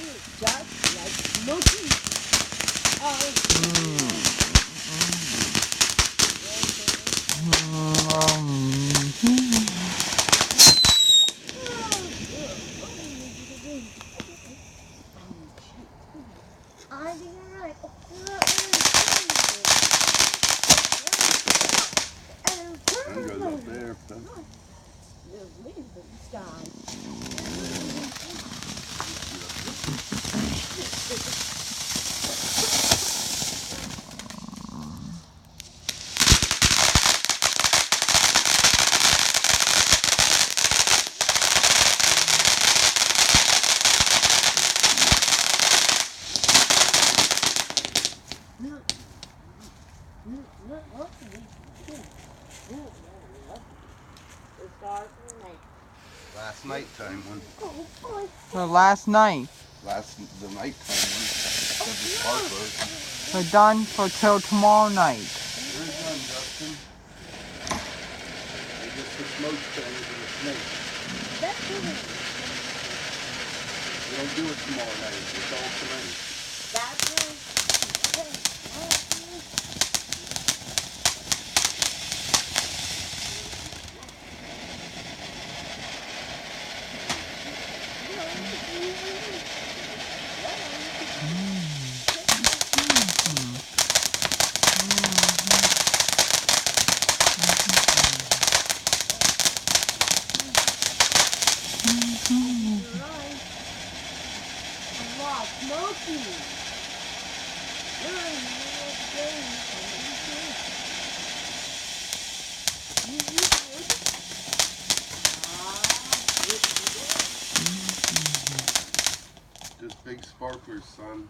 just like Smokey. Goes up there. Last nighttime one. The last night. The nighttime one. The sparklers. We're done for till tomorrow night. We're done, Justin. They just the smoke things and the snakes. We don't do it tomorrow night. It's all tonight. Smokey! Just big sparklers, son.